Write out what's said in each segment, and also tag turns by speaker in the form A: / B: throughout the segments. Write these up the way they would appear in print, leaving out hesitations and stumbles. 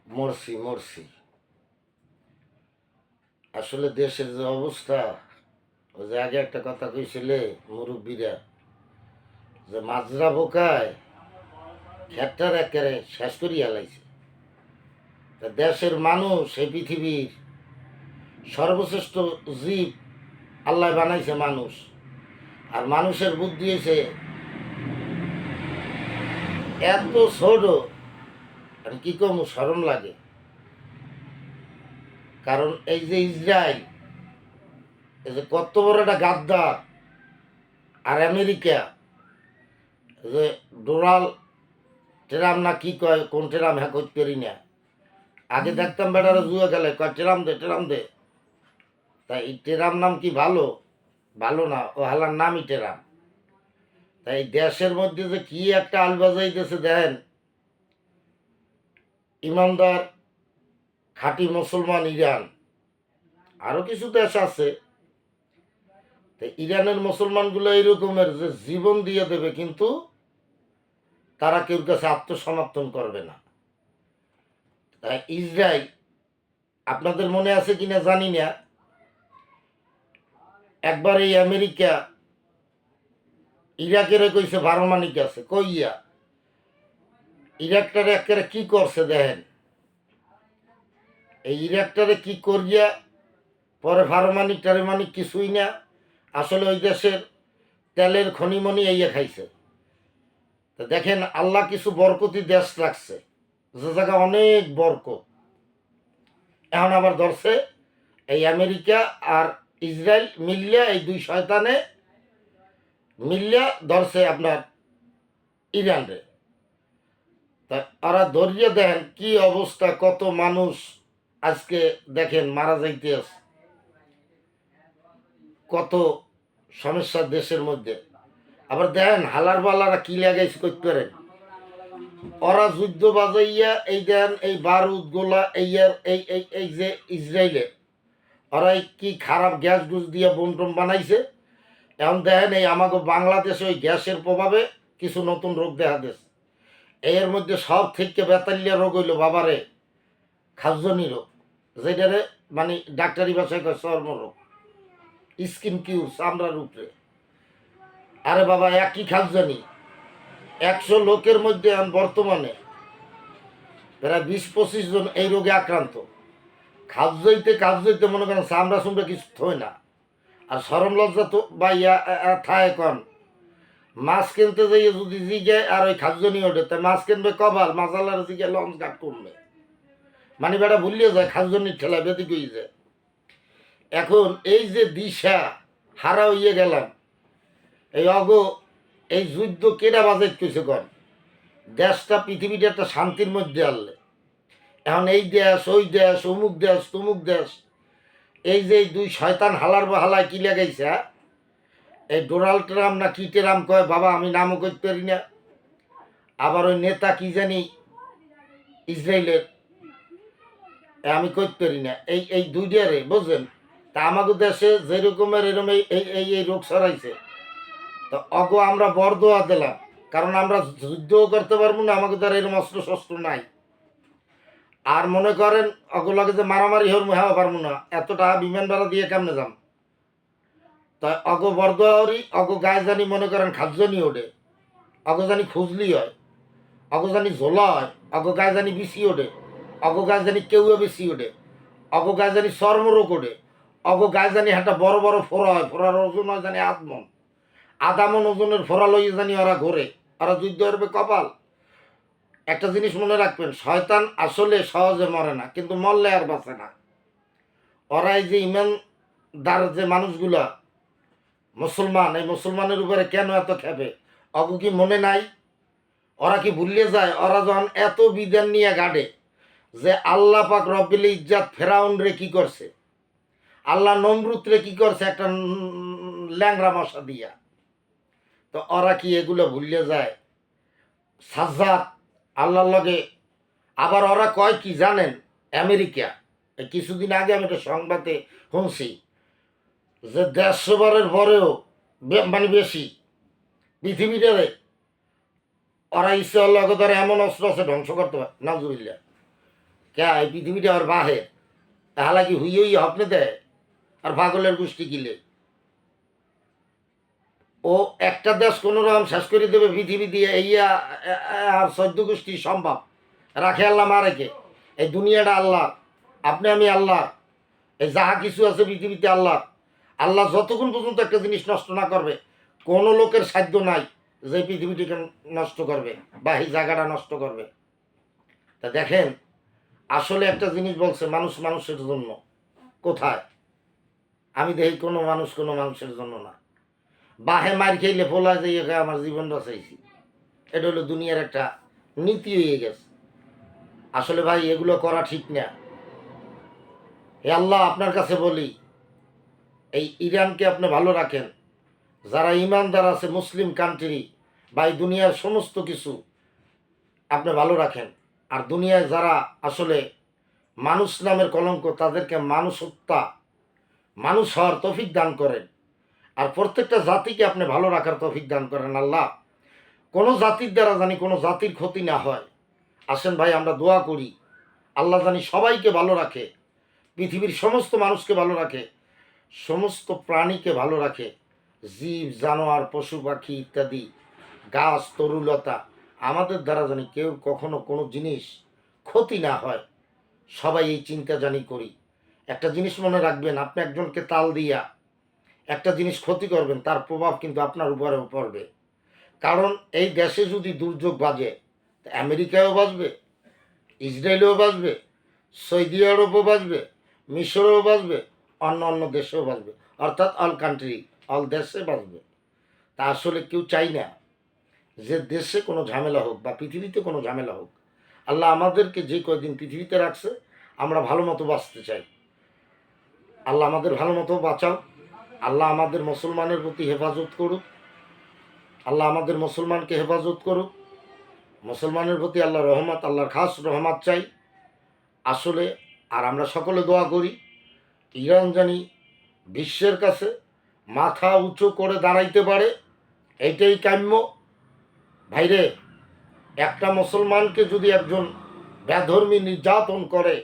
A: মরছি মরছি। আসলে দেশের যে অবস্থা, ওই যে আগে একটা কথা কইছিলে মুরব্বীরা, যে মাজরা বোকায় খেতটার একেবারে শেষ করিয়া লাইছে। তা দেশের মানুষ এই পৃথিবীর সর্বশ্রেষ্ঠ জীব আল্লাহ বানাইছে মানুষ। আর মানুষের বুদ্ধি হয়েছে এত ছোট, আমি কি কম শরম লাগে। কারণ এই যে ইসরায়েল, এই যে কত বড় একটা গাদ্দার, আর আমেরিকা, যে ডোনাল্ড ট্রাম্প না কি কয়, কোন ট্রাম্প হ্যাঁ করতে পারি না। আগে দেখতাম বেটারা জুয়া খেলে, কয় ট্রাম্প দে ট্রাম্প দে। তাই এই টেরাম নাম কি ভালো? ভালো না, ও হালার নামই টেরাম। তাই দেশের মধ্যে যে কি একটা আল বাজাইতেছে দেখেন। ইমানদার খাঁটি মুসলমান ইরান, আরো কিছু দেশ আছে। ইরানের মুসলমানগুলো এইরকমের যে জীবন দিয়ে দেবে, কিন্তু তারা কেউ কাছে আত্মসমর্পণ করবে না। তাই ইসরায়েল, আপনাদের মনে আছে কিনা জানি না, একবার এই আমেরিকা ইরাকের কইছে পারমাণবিক আছে, কইয়া ইরাকটারে একেবারে কি করছে দেখেন। এই ইরাকটারে কি করিয়া পরে পারমাণবিক টারমাণিক কিছুই না, আসলে ওই দেশের তেলের খনিমনি ইয়ে খাইছে। তো দেখেন আল্লাহ কিছু বরকতি দেশ রাখছে, যে জায়গা অনেক বরকত। এখন আবার ধরছে এই আমেরিকা আর ইসরায়েল মিলিয়া, এই দুই শয়তানে মিলিয়া ধরছে আপনার ইরানরে। তা ওরা ধরিয়ে দেন কি অবস্থা, কত মানুষ আজকে দেখেন মারা যাইতে আছে, কত সমস্যা দেশের মধ্যে। আবার দেখেন হালার বালারা কি লাগাইছে করতে পারেন। ওরা যুদ্ধ বাজাইয়া এই দেন এই বারুদ গোলা এই এই এই এই যে ইসরায়েলের, ওরা কি খারাপ গ্যাস গুস দিয়ে বোম টোম বানাইছে। এখন দেখেন এই আমাকে বাংলাদেশে ওই গ্যাসের প্রভাবে কিছু নতুন রোগ দেখা দিয়েছে। এর মধ্যে সব থেকে বেতালিয়া রোগ হইল বাবারে খাজনি রোগ, যেটারে মানে ডাক্তারি ভাষায় কয় চর্মরোগ, স্কিন কিউর, চামড়ার উপরে। আরে বাবা একই খাজনি, 100 লোকের মধ্যে এখন বর্তমানে প্রায় 20-25 জন এই রোগে আক্রান্ত। খাদ্যইতে মনে করেন চামড়া সুমড়া কিছু থই না। আর সরম লজ্জা তো বা থায় কন, মাছ কিনতে যাইয়ে যদি জিগে আর ওই খাদ্যনি ওঠে, তাই মাছ কিনবে কবাল, মাছালার জিগে লঞ্চ ঘাট করবে, মানে বেটা ভুলিয়ে যায় খাদ্যনির ঠেলা বেদি গই যায়। এখন এই যে দিশা হারা হইয়ে গেলাম, এই এই যুদ্ধ কেটা বাজেট কইছে কন, দেশটা পৃথিবীটা একটা শান্তির মধ্যে আনলে। এখন এই দেশ ওই দেশ অমুক দেশ তমুক দেশ, এই যে দুই শয়তান হালার বা হালায় কি লাগাইছে, এই ডোনাল্ড ট্রাম্প না কি ট্রাম্প কয় বাবা, আমি নামও করতে পারি না। আবার ওই নেতা কি জানি ইসরায়েলের, আমি করতে পারি না। এই এই দুইটারে বুঝলেন। তা আমাকে দেশে যেরকমের এরকম এই এই এই রোগ ছড়াইছে, তো আমরা বরদোয়া দিলাম, কারণ আমরা যুদ্ধও করতে পারবো না, আমাকে তার এরকম অস্ত্র শস্ত্র নাই। আর মনে করেন অগলাকে যে মারামারি হরমু হ্যাঁ পারবো না, এতটা বিমান ভাড়া দিয়ে কেমনে যাম। তাই বরদোয়ারি গায়ে জানি মনে করেন খাদ্যনি ওঠে, জানি খুজলি হয়, জানি ঝোলা হয়, গায়ে জানি বিসি ওঠে, গায়ে জানি কেউ বেশি ওঠে, গায়ে জানি চর্মরোগ ওঠে, গায়ে জানি একটা বড় বড় ফোড়া হয়, ফোড়ার ওজন হয় জানি আধমন, আধামন ওজনের ফোড়া লইয়ে জানি ওরা ঘোরে, ওরা যুদ্ধ করবে কপাল। একটা জিনিস মনে রাখবেন, শয়তান আসলে সহজে মরে না, কিন্তু মরলে আর বাঁচে না। ওরা এই যে ইমানদার যে মানুষগুলা মুসলমান, এই মুসলমানের উপরে কেন এত খেপে, কি মনে নাই? ওরা কি ভুলিয়ে যায় ওরা যখন এত বিধান নিয়ে গাড়ে, যে আল্লাহ পাক রব্বিল ইজ্জাত ফেরাউন রে কি করছে, আল্লাহ নমরুদ রে কি করছে একটা ল্যাংরা মশা দিয়া। তো ওরা কি এগুলো ভুলিয়ে যায়? সাজ্জাদ আল্লাহর লগে। আবার ওরা কয় কি জানেন, আমেরিকা কিছুদিন আগে আমি একটা সংবাদে শুনছি যে 150 বারের পরেও মানে বেশি পৃথিবীটারে ওরা ইচ্ছে আল্লাহ ধরে এমন অস্ত্র আছে ধ্বংস করতে পারে, নাজুবিল্লাহ। কে এই পৃথিবীটা আর বাহে হালাকি হুই হপনে দেয় আর পাগলের গোষ্ঠী কিলে ও একটা দেশ কোনো রকম শেষ করে দেবে পৃথিবী দিয়ে ইয়া আর 14 গোষ্ঠী সম্ভব রাখে আল্লাহ মারেকে এই দুনিয়াটা আল্লাহ আপনি আমি আল্লাহ এই যাহা কিছু আছে পৃথিবীতে আল্লাহ আল্লাহ যতক্ষণ পর্যন্ত একটা জিনিস নষ্ট না করবে কোনো লোকের সাধ্য নাই যে পৃথিবীটিকে নষ্ট করবে বা এই জায়গাটা নষ্ট করবে তা দেখেন আসলে একটা জিনিস বলছে মানুষ মানুষের জন্য কোথায় আমি দেখি কোনো মানুষের জন্য না বাহে মার খেলে ফোলা যাইয়ে আমার জীবন বাঁচাইছি এটা হলো দুনিয়ার একটা নীতি হয়ে গেছে আসলে ভাই এগুলো করা ঠিক না হে আল্লাহ আপনার কাছে বলি এই ইরানকে আপনি ভালো রাখেন যারা ইমানদার আছে মুসলিম কান্ট্রি বা এই দুনিয়ার সমস্ত কিছু আপনি ভালো রাখেন আর দুনিয়ায় যারা আসলে মানুষ নামের কলঙ্ক তাদেরকে মানুষ হত্যা মানুষ হওয়ার তৌফিক দান করেন আর প্রত্যেকটা জাতিকে আপনি ভালো রাখার তৌফিক দান করেন আল্লাহ কোনো জাতির দ্বারা জানি কোনো জাতির ক্ষতি না হয় আসেন ভাই আমরা দোয়া করি আল্লাহ জানি সবাইকে ভালো রাখে পৃথিবীর সমস্ত মানুষকে ভালো রাখে সমস্ত প্রাণীকে ভালো রাখে জীব জানোয়ার পশু পাখি ইত্যাদি গাছ তরুলতা আমাদের দ্বারা জানি কেউ কখনো কোনো জিনিস ক্ষতি না হয় সবাই এই চিন্তা জানি করি একটা জিনিস মনে রাখবেন আপনি একজনকে তাল দিয়া একটা জিনিস ক্ষতি করবেন তার প্রভাব কিন্তু আপনার উপরেও পড়বে কারণ এই দেশে যদি দুর্যোগ বাজে আমেরিকায়ও বাজবে ইসরায়েলেও বাজবে সৌদি আরবও বাজবে মিশরেও বাজবে অন্য অন্য দেশেও বাজবে অর্থাৎ অল কান্ট্রি অল দেশে বাজবে তা আসলে কেউ চাই না যে দেশে কোনো ঝামেলা হোক বা পৃথিবীতে কোনো ঝামেলা হোক আল্লাহ আমাদেরকে যে কয়দিন পৃথিবীতে রাখছে আমরা ভালো মতো বাঁচতে চাই আল্লাহ আমাদের ভালো মতো বাঁচাও আল্লাহ আমাদের মুসলমানের প্রতি হেফাজত করুক আল্লাহ আমাদের মুসলমানকে হেফাজত করুক মুসলমানের প্রতি আল্লাহ রহমত আল্লাহর খাস রহমত চাই আসলে আর আমরা সকলে দোয়া করি ইরান জানি বিশ্বের কাছে মাথা উঁচু করে দাঁড়াইতে পারে এইটাই কাম্য ভাইরে একটা মুসলমানকে যদি একজন বেধর্মী নির্যাতন করে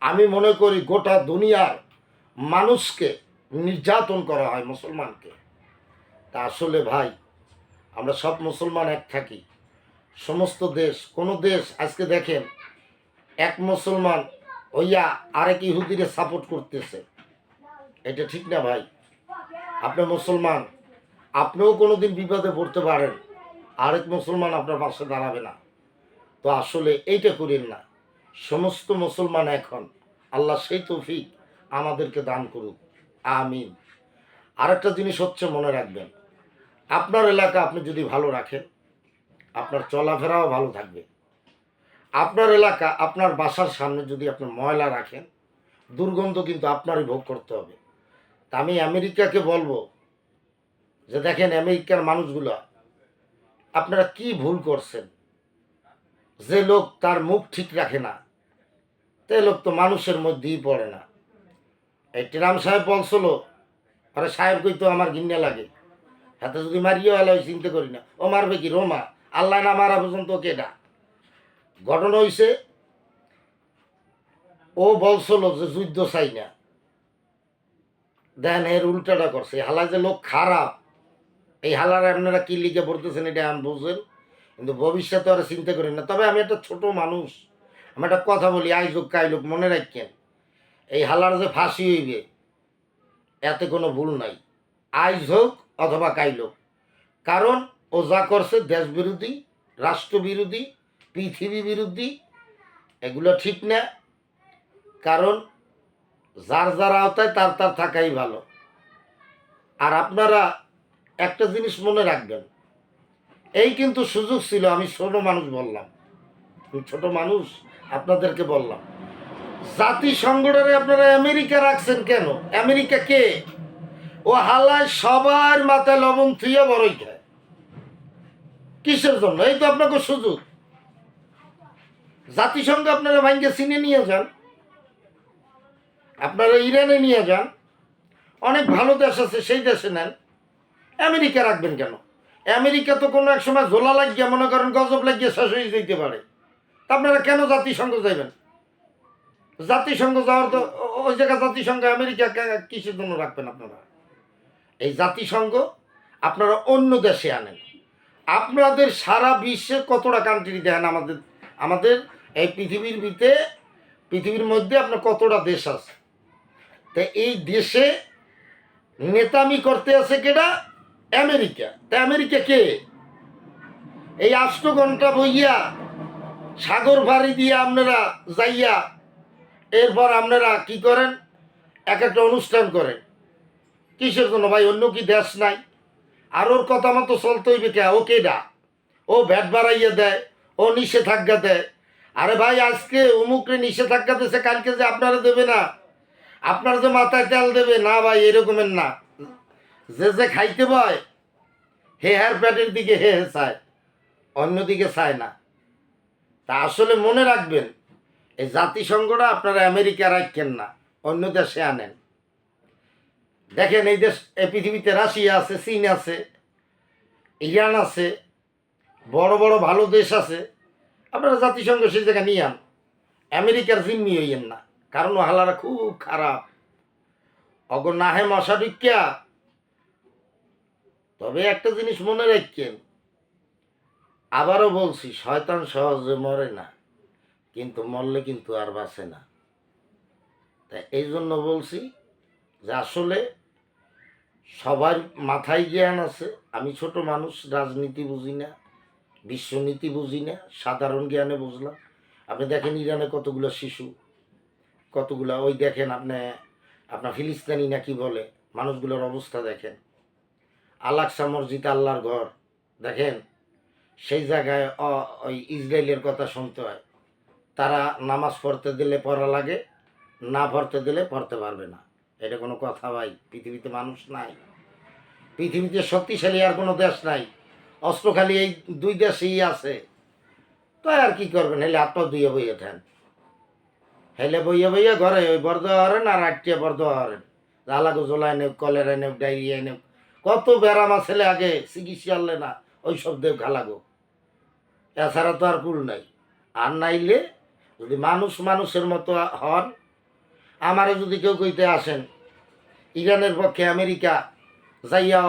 A: আমি মনে করি গোটা দুনিয়ার মানুষকে নির্যাতন করা হয় মুসলমানকে তা আসলে ভাই আমরা সব মুসলমান এক থাকি সমস্ত দেশ কোনো দেশ আজকে দেখেন এক মুসলমান হইয়া আরেক ইহুদিরে সাপোর্ট করতেছে এটা ঠিক না ভাই আপনি মুসলমান আপনিও কোনো দিন বিপদে পড়তে পারেন আরেক মুসলমান আপনার পাশে দাঁড়াবে না তো আসলে এইটা করেন না সমস্ত মুসলমান এখন আল্লাহ সেই তৌফিক আমাদেরকে দান করুক আমিন আরেকটা জিনিস হচ্ছে মনে রাখবেন আপনার এলাকা আপনি যদি ভালো রাখেন আপনার চলাফেরাও ভালো থাকবে আপনার এলাকা আপনার বাসার সামনে যদি আপনি ময়লা রাখেন দুর্গন্ধ কিন্তু আপনারই ভোগ করতে হবে তা আমি আমেরিকাকে বলবো যে দেখেন আমেরিকার মানুষগুলো আপনারা কি ভুল করছেন যে লোক তার মুখ ঠিক রাখে না তে লোক তো মানুষের মধ্যেই পড়ে না এই ট্রাম্প সাহেব বলছিল আরে সাহেব কই তো আমার ঘিন্না লাগে হাতে যদি মারিও এলো চিন্তা করি না ও মারবে কি রোমা আল্লাহ না মারা পর্যন্ত কেডা ঘটনা হয়েছে ও বলছিল যে যুদ্ধ চাই না দেন এর উল্টাটা করছে হালা যে লোক খারাপ এই হালার আপনারা কি লিখে পড়তেছেন এটা আমি বুঝেন কিন্তু ভবিষ্যতে আর চিন্তা করি না তবে আমি একটা ছোট মানুষ আমি একটা কথা বলি আইজোক কাইলোক মনে রাখেন এই হালার যে ফাঁসি হইবে এতে কোনো ভুল নাই আইজ হোক অথবা কাইলোক কারণ ও যা করছে দেশ বিরোধী রাষ্ট্রবিরোধী পৃথিবী বিরোধী এগুলো ঠিক না কারণ যার যার আওতায় তার তার থাকাই ভালো আর আপনারা একটা জিনিস মনে রাখবেন এই কিন্তু সুযোগ ছিল আমি ছোট মানুষ বললাম ছোট মানুষ আপনাদেরকে বললাম জাতিসংঘে আপনারা আমেরিকা রাখছেন কেন আমেরিকা কে ও হালায় সবার মাথায় লবণ থুয়ে বড়ই খায় কিসের জন্য এই তো আপনাকে সুযোগ জাতিসংঘ আপনারা ভাইকে চিনে নিয়ে যান আপনারা ইরানে নিয়ে যান অনেক ভালো দেশ আছে সেই দেশে নেন আমেরিকা রাখবেন কেন আমেরিকা তো কোনো এক সময় ঝোলা লাগিয়ে মনে করেন গজব লাগিয়ে শেষ হয়ে যেতে পারে তা আপনারা কেন জাতিসংঘ যাইবেন জাতিসংঘ যাওয়ার তো ওই জায়গায় জাতিসংঘ আমেরিকা কিসের জন্য রাখবেন আপনারা? এই জাতিসংঘ আপনারা অন্য দেশে আনেন। আপনাদের সারা বিশ্বে কতটা কান্ট্রি দেন? আমাদের আমাদের এই পৃথিবীর মধ্যে আপনার কতটা দেশ আছে? তা এই দেশে নেতামি করতে আছে কেডা? আমেরিকা। তা আমেরিকা কে? এই 8 ঘন্টা বইয়া সাগর ভাড়ি দিয়ে আপনারা যাইয়া এরপর আপনারা কি করেন? এক একটা অনুষ্ঠান করেন। কিসের জন্য ভাই? অন্য কি দেশ নাই? আর ওর কথা মতো চলতে হইবে কে? ও কেডা? ও ভ্যাট বাড়াইয়া দেয়, ও নিষেধাজ্ঞা দেয়। আরে ভাই, আজকে অমুকরে নিষেধাজ্ঞা দিয়েছে, কালকে যে আপনারা দেবে না, আপনার যে মাথায় তেল দেবে না ভাই, এরকমের না। যে যে খাইতে পায় হে হের প্যাটের দিকে হে হে চায়, অন্যদিকে চায় না। তা আসলে মনে রাখবেন, এই জাতিসংঘটা আপনারা আমেরিকা রাখেন না, অন্য দেশে আনেন। দেখেন এই দেশ, এই পৃথিবীতে রাশিয়া আছে, চীন আছে, ইরান আছে, বড় বড় ভালো দেশ আছে। আপনারা জাতিসংঘ সেই জায়গায় নিয়ে আন। আমেরিকার জিম্মি হইয়েন না, কারণ হালারা খুব খারাপ। অগ নাহে মশা ঢুকিয়া। তবে একটা জিনিস মনে রাখেন, আবারও বলছি, শয়তান সহজে মরে না, কিন্তু মরলে কিন্তু আর বাঁচে না। তাই এই জন্য বলছি যে আসলে সবার মাথায় জ্ঞান আছে। আমি ছোট মানুষ, রাজনীতি বুঝি না, বিশ্বনীতি বুঝি না, সাধারণ জ্ঞানে বুঝলাম। আপনি দেখেন ইরানে কতগুলো শিশু, কতগুলো, ওই দেখেন আপনি আপনার ফিলিস্তিনি নাকি বলে, মানুষগুলোর অবস্থা দেখেন। আলাকসা মসজিদ আল্লাহর ঘর, দেখেন সেই জায়গায় ওই ইসরায়েলের কথা শুনতে হয়। তারা নামাজ পড়তে দিলে পড়া লাগে, না পড়তে দিলে পড়তে পারবে না। এটা কোনো কথা ভাই? পৃথিবীতে মানুষ নাই, পৃথিবীতে শক্তিশালী আর কোনো দেশ নাই, অস্ত্র খালি এই 2 দেশেই আছে। তো আর কি করবেন? হেলে হাত পা ধুয়ে বইয়ে থাকেন, হেলে বইয়ে বইয়ে ঘরে ওই বর্দ হরেন আর আটটিয়া বর্দ হরেন। জ্বালাগো জোলাই নেব, কলেরা নেব, ডায়রিয়া নেব, কত ব্যারাম ছেলে আগে চিকিৎসা আনলে না, ওই সব দেব ঘালাগো। এছাড়া তো আর কুল নাই। আর নাইলে যদি মানুষ মানুষের মতো হন, আমারও যদি কেউ কইতে আসেন ইরানের পক্ষে আমেরিকা যাইয়া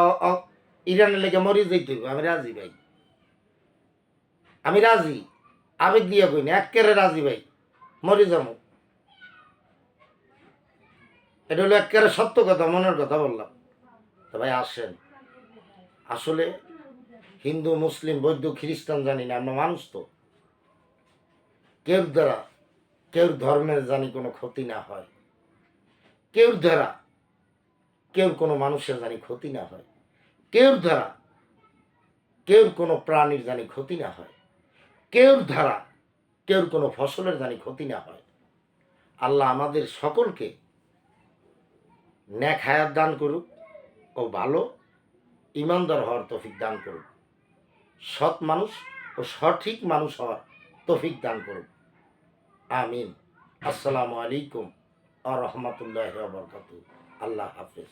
A: ইরানের লেগে মরি যেতে হবে, আমি রাজি ভাই, আমি রাজি। আবেগ দিয়ে কই না, একেবারে রাজি ভাই, মরি যাবো। এটা হলো একেবারে সত্য কথা, মনের কথা বললাম। তো ভাই আসেন। আসলে হিন্দু, মুসলিম, বৌদ্ধ, খ্রিস্টান জানি না, আমরা মানুষ তো। কেউর দ্বারা কেউর ধর্মের জানি কোনো ক্ষতি না হয়, কেউর দ্বারা কেউর কোনো মানুষের জানি ক্ষতি না হয়, কেউর দ্বারা কেউর কোনো প্রাণীর জানি ক্ষতি না হয়, কেউর দ্বারা কেউর কোনো ফসলের জানি ক্ষতি না হয়। আল্লাহ আমাদের সকলকে নেক হায়াত দান করুক ও ভালো ইমানদার হওয়ার তৌফিক দান করুক, সৎ মানুষ ও সঠিক মানুষ হওয়ার তৌফিক দান করুক। আমিন। আসসালামু আলাইকুম ওয়া রাহমাতুল্লাহি ওয়া বারাকাতুহু। আল্লাহ হাফেজ।